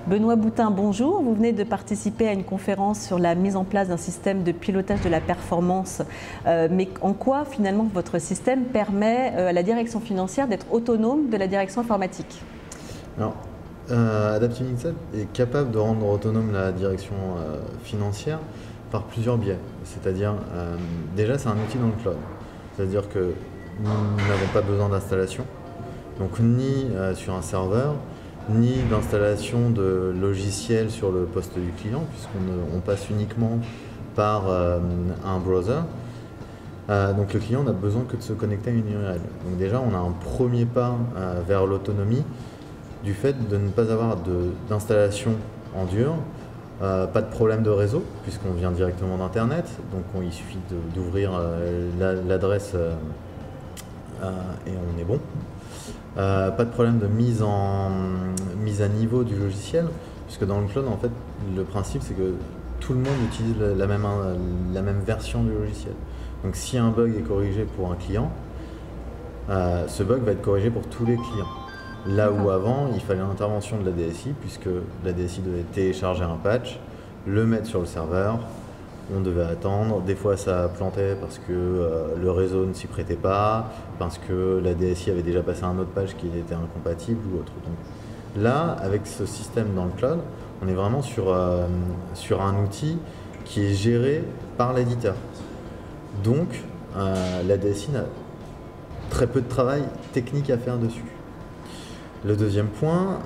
Benoît Boutin, bonjour. Vous venez de participer à une conférence sur la mise en place d'un système de pilotage de la performance. Mais en quoi, finalement, votre système permet à la direction financière d'être autonome de la direction informatique? Alors, Adaptive Insight est capable de rendre autonome la direction financière par plusieurs biais. C'est-à-dire, déjà, c'est un outil dans le cloud. C'est-à-dire que nous n'avons pas besoin d'installation, donc ni sur un serveur, ni d'installation de logiciels sur le poste du client, puisqu'on passe uniquement par un browser. Donc le client n'a besoin que de se connecter à une URL. Donc déjà, on a un premier pas vers l'autonomie du fait de ne pas avoir d'installation en dur, pas de problème de réseau, puisqu'on vient directement d'Internet, donc il suffit d'ouvrir l'adresse et on est bon. Pas de problème de mise à niveau du logiciel, puisque dans le cloud, en fait, le principe c'est que tout le monde utilise la même version du logiciel. Donc si un bug est corrigé pour un client, ce bug va être corrigé pour tous les clients. Là où avant, il fallait l'intervention de la DSI, puisque la DSI devait télécharger un patch, le mettre sur le serveur, on devait attendre. Des fois, ça plantait parce que le réseau ne s'y prêtait pas, parce que la DSI avait déjà passé un autre patch qui était incompatible ou autre. Donc, là, avec ce système dans le cloud, on est vraiment sur un outil qui est géré par l'éditeur. Donc, la DSI n'a très peu de travail technique à faire dessus. Le deuxième point,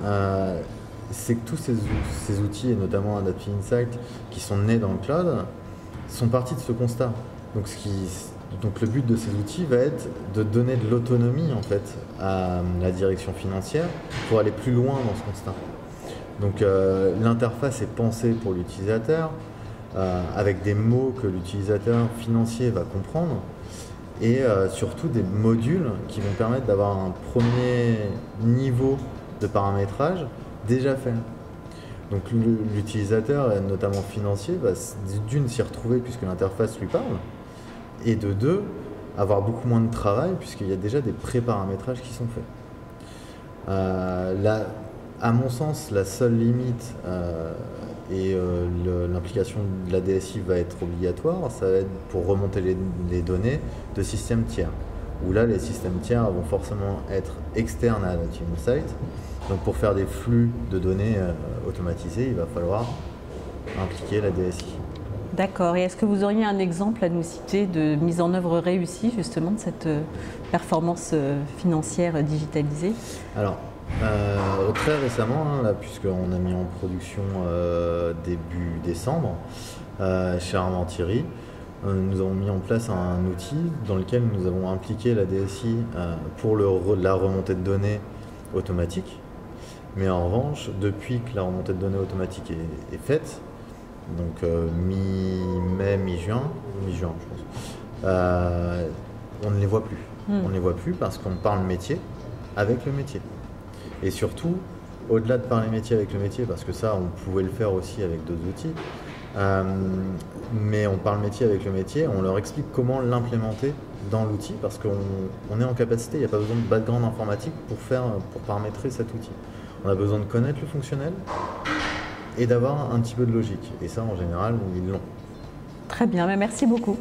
c'est que tous ces outils, et notamment Adaptive Insight, qui sont nés dans le cloud, sont partis de ce constat. Donc le but de ces outils va être de donner de l'autonomie en fait à la direction financière pour aller plus loin dans ce constat. Donc l'interface est pensée pour l'utilisateur, avec des mots que l'utilisateur financier va comprendre, et surtout des modules qui vont permettre d'avoir un premier niveau de paramétrage déjà fait. Donc l'utilisateur, notamment financier, va d'une s'y retrouver puisque l'interface lui parle, et de deux, avoir beaucoup moins de travail puisqu'il y a déjà des pré-paramétrages qui sont faits. À mon sens, la seule limite et l'implication de la DSI va être obligatoire, ça va être pour remonter les données de systèmes tiers. Où là, les systèmes tiers vont forcément être externes à Adaptive Insight. Donc pour faire des flux de données automatisés, il va falloir impliquer la DSI. D'accord. Et est-ce que vous auriez un exemple à nous citer de mise en œuvre réussie justement de cette performance financière digitalisée? Alors, très récemment, là, puisqu'on a mis en production début décembre chez Armand Thierry, nous avons mis en place un outil dans lequel nous avons impliqué la DSI pour la remontée de données automatique. Mais en revanche, depuis que la remontée de données automatique est faite, donc mi-mai, mi-juin je pense, on ne les voit plus. On ne les voit plus parce qu'on parle métier avec le métier. Et surtout, au-delà de parler métier avec le métier, parce que ça, on pouvait le faire aussi avec d'autres outils, mais on parle métier avec le métier, on leur explique comment l'implémenter dans l'outil, parce qu'on est en capacité, il n'y a pas besoin de background informatique pour paramétrer cet outil. On a besoin de connaître le fonctionnel et d'avoir un petit peu de logique. Et ça, en général, ils l'ont. Très bien, merci beaucoup.